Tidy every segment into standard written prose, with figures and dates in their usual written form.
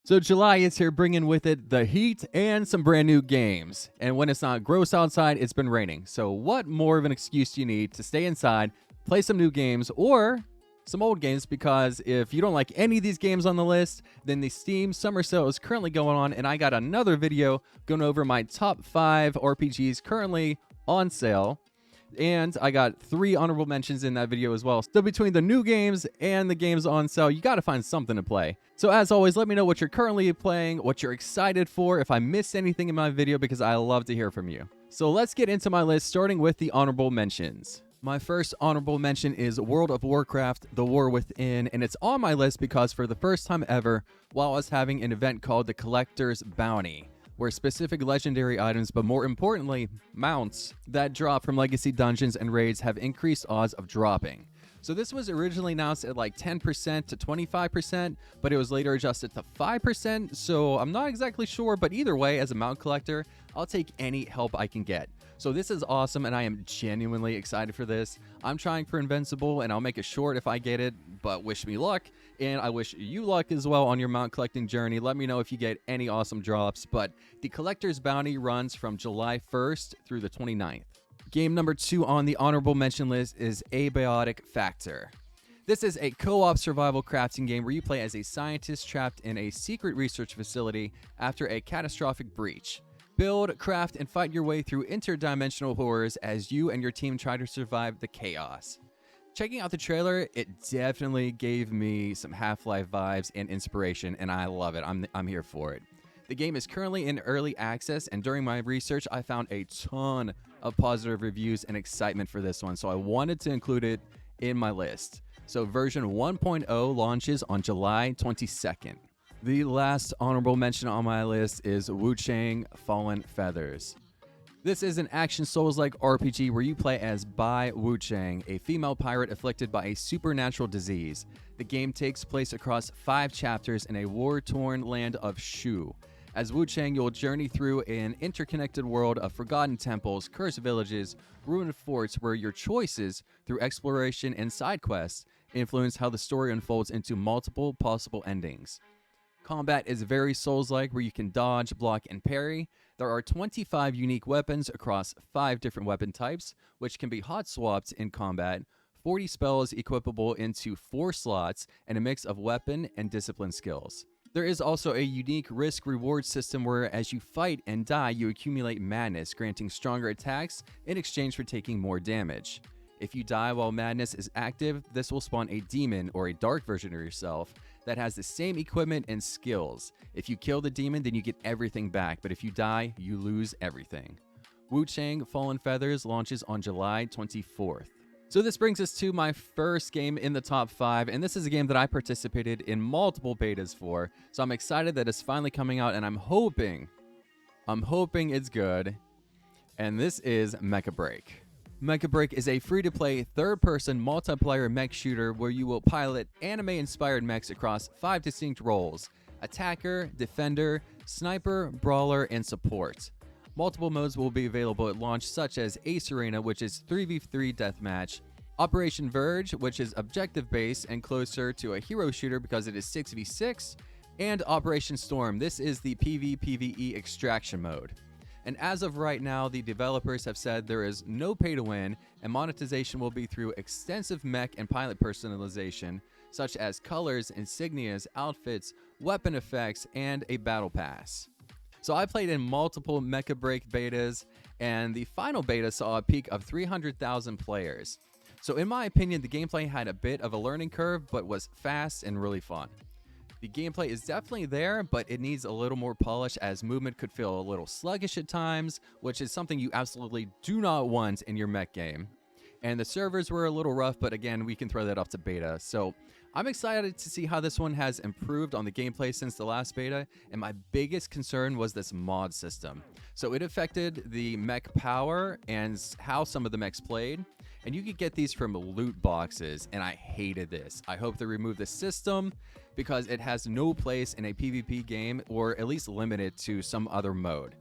So July is here bringing with it the heat and some brand new games. And when it's not gross outside, it's been raining. So what more of an excuse do you need to stay inside, play some new games, or some old games? Because if you don't like any of these games on the list, then the Steam Summer Sale is currently going on, and I got another video going over my top 5 RPGs currently on sale. And I got 3 honorable mentions in that video as well. So between the new games and the games on sale, you got to find something to play. So as always, let me know what you're currently playing, what you're excited for, if I missed anything in my video, because I love to hear from you. So let's get into my list, starting with the honorable mentions. My first honorable mention is World of Warcraft, The War Within, and it's on my list because for the first time ever, while I was having an event called the Collector's Bounty, where specific legendary items, but more importantly, mounts that drop from legacy dungeons and raids have increased odds of dropping. So this was originally announced at like 10% to 25%, but it was later adjusted to 5%, so I'm not exactly sure, but either way, as a mount collector, I'll take any help I can get. So this is awesome, and I am genuinely excited for this. I'm trying for Invincible, and I'll make it short if I get it, but wish me luck, and I wish you luck as well on your mount collecting journey. Let me know if you get any awesome drops, but the Collector's Bounty runs from July 1st through the 29th. Game number 2 on the honorable mention list is Abiotic Factor. This is a co-op survival crafting game where you play as a scientist trapped in a secret research facility after a catastrophic breach. Build, craft, and fight your way through interdimensional horrors as you and your team try to survive the chaos. Checking out the trailer, it definitely gave me some Half-Life vibes and inspiration, and I love it. I'm here for it. The game is currently in early access, and during my research, I found a ton of positive reviews and excitement for this one, so I wanted to include it in my list. So version 1.0 launches on July 22nd. The last honorable mention on my list is Wuchang Fallen Feathers. This is an action Souls-like RPG where you play as Bai Wuchang, a female pirate afflicted by a supernatural disease. The game takes place across 5 chapters in a war-torn land of Shu. As Wuchang, you'll journey through an interconnected world of forgotten temples, cursed villages, ruined forts, where your choices through exploration and side quests influence how the story unfolds into multiple possible endings. Combat is very Souls-like, where you can dodge, block, and parry. There are 25 unique weapons across 5 different weapon types, which can be hot swapped in combat, 40 spells equipable into 4 slots, and a mix of weapon and discipline skills. There is also a unique risk-reward system where as you fight and die, you accumulate madness, granting stronger attacks in exchange for taking more damage. If you die while madness is active, this will spawn a demon or a dark version of yourself that has the same equipment and skills. If you kill the demon, then you get everything back, but if you die, you lose everything. Wuchang Fallen Feathers launches on July 24th. So this brings us to my first game in the top 5, and this is a game that I participated in multiple betas for, so I'm excited that it's finally coming out, and I'm hoping it's good, and this is Mecha BREAK. Mecha BREAK is a free-to-play, third-person multiplayer mech shooter where you will pilot anime-inspired mechs across 5 distinct roles: attacker, defender, sniper, brawler, and support. Multiple modes will be available at launch, such as Ace Arena, which is 3v3 deathmatch, Operation Verge, which is objective-based and closer to a hero shooter because it is 6v6, and Operation Storm. This is the PvPvE extraction mode. And as of right now, the developers have said there is no pay to win, and monetization will be through extensive mech and pilot personalization, such as colors, insignias, outfits, weapon effects, and a battle pass. So I played in multiple Mecha BREAK betas, and the final beta saw a peak of 300,000 players. So in my opinion, the gameplay had a bit of a learning curve, but was fast and really fun. The gameplay is definitely there, but it needs a little more polish, as movement could feel a little sluggish at times, which is something you absolutely do not want in your mech game. And the servers were a little rough, but again, we can throw that up to beta. So I'm excited to see how this one has improved on the gameplay since the last beta, and my biggest concern was this mod system. So it affected the mech power and how some of the mechs played, and you could get these from loot boxes, and I hated this. I hope they remove the system because it has no place in a PvP game, or at least limit it to some other mode.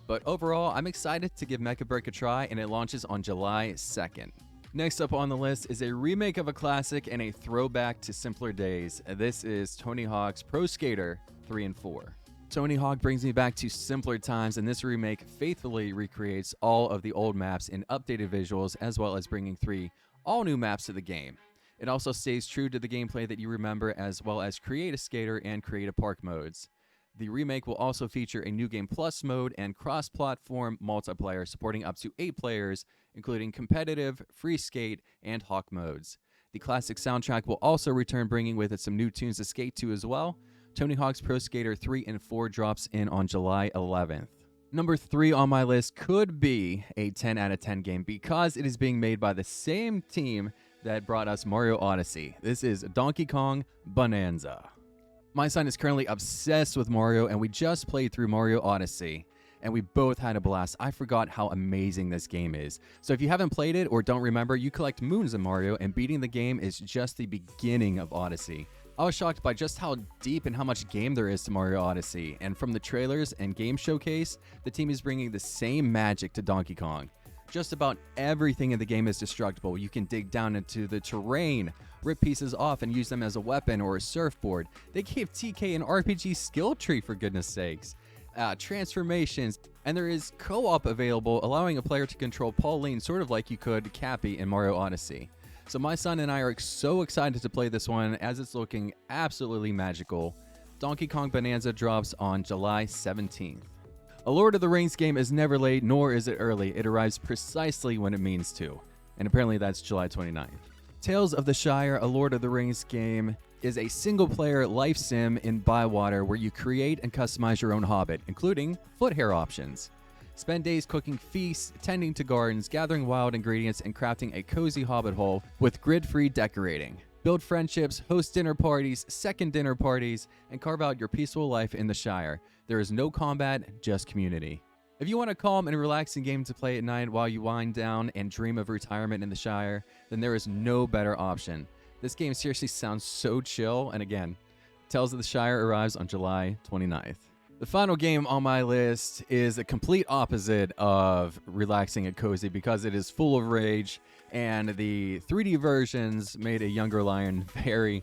But overall, I'm excited to give Mecha BREAK a try, and it launches on July 2nd. Next up on the list is a remake of a classic and a throwback to simpler days. This is Tony Hawk's Pro Skater 3 and 4. Tony Hawk brings me back to simpler times, and this remake faithfully recreates all of the old maps in updated visuals, as well as bringing 3 all-new maps to the game. It also stays true to the gameplay that you remember, as well as Create a Skater and Create a Park modes. The remake will also feature a New Game Plus mode and cross-platform multiplayer supporting up to 8 players, including competitive, free skate, and Hawk modes. The classic soundtrack will also return, bringing with it some new tunes to skate to as well. Tony Hawk's Pro Skater 3 and 4 drops in on July 11th. Number 3 on my list could be a 10 out of 10 game because it is being made by the same team that brought us Mario Odyssey. This is Donkey Kong Bananza. My son is currently obsessed with Mario, and we just played through Mario Odyssey, and we both had a blast. I forgot how amazing this game is. So if you haven't played it or don't remember, you collect moons in Mario, and beating the game is just the beginning of Odyssey. I was shocked by just how deep and how much game there is to Mario Odyssey, and from the trailers and game showcase, the team is bringing the same magic to Donkey Kong. Just about everything in the game is destructible. You can dig down into the terrain, rip pieces off, and use them as a weapon or a surfboard. They gave TK an RPG skill tree, for goodness sakes. Transformations, and there is co-op available, allowing a player to control Pauline sort of like you could Cappy in Mario Odyssey. So my son and I are so excited to play this one, as it's looking absolutely magical. Donkey Kong Bananza drops on July 17th. A Lord of the Rings game is never late, nor is it early. It arrives precisely when it means to. And apparently that's July 29th. Tales of the Shire, a Lord of the Rings game, is a single-player life sim in Bywater where you create and customize your own Hobbit, including foot hair options. Spend days cooking feasts, tending to gardens, gathering wild ingredients, and crafting a cozy Hobbit hole with grid-free decorating. Build friendships, host dinner parties, second dinner parties, and carve out your peaceful life in the Shire. There is no combat, just community. If you want a calm and relaxing game to play at night while you wind down and dream of retirement in the Shire, then there is no better option. This game seriously sounds so chill, and again, Tales of the Shire arrives on July 29th. The final game on my list is a complete opposite of relaxing and cozy because it is full of rage, and the 3D versions made a younger Lion very,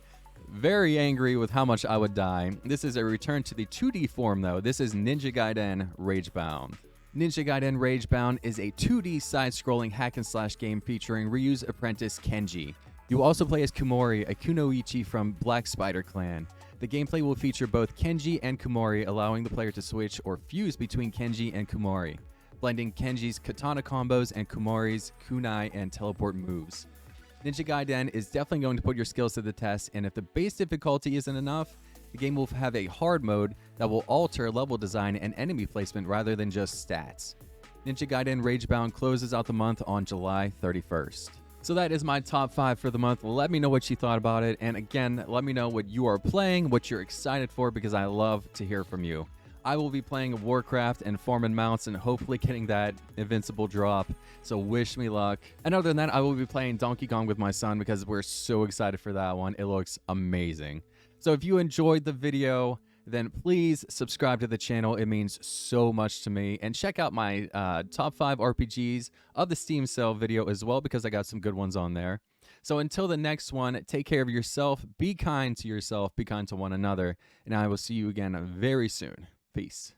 very angry with how much I would die. This is a return to the 2D form though. This is Ninja Gaiden Ragebound. Ninja Gaiden Ragebound is a 2D side-scrolling hack-and-slash game featuring Ryu's apprentice Kenji. You will also play as Kumori, a kunoichi from Black Spider Clan. The gameplay will feature both Kenji and Kumori, allowing the player to switch or fuse between Kenji and Kumori, blending Kenji's katana combos and Kumori's kunai and teleport moves. Ninja Gaiden is definitely going to put your skills to the test, and if the base difficulty isn't enough, the game will have a hard mode that will alter level design and enemy placement rather than just stats. Ninja Gaiden Ragebound closes out the month on July 31st. So that is my top 5 for the month. Let me know what you thought about it. And again, let me know what you are playing, what you're excited for, because I love to hear from you. I will be playing Warcraft and farming mounts and hopefully getting that invincible drop. So wish me luck. And other than that, I will be playing Donkey Kong with my son because we're so excited for that one. It looks amazing. So if you enjoyed the video, then please subscribe to the channel. It means so much to me. And check out my top 5 RPGs of the Steam sale video as well, because I got some good ones on there. So until the next one, take care of yourself, be kind to yourself, be kind to one another, and I will see you again very soon. Peace.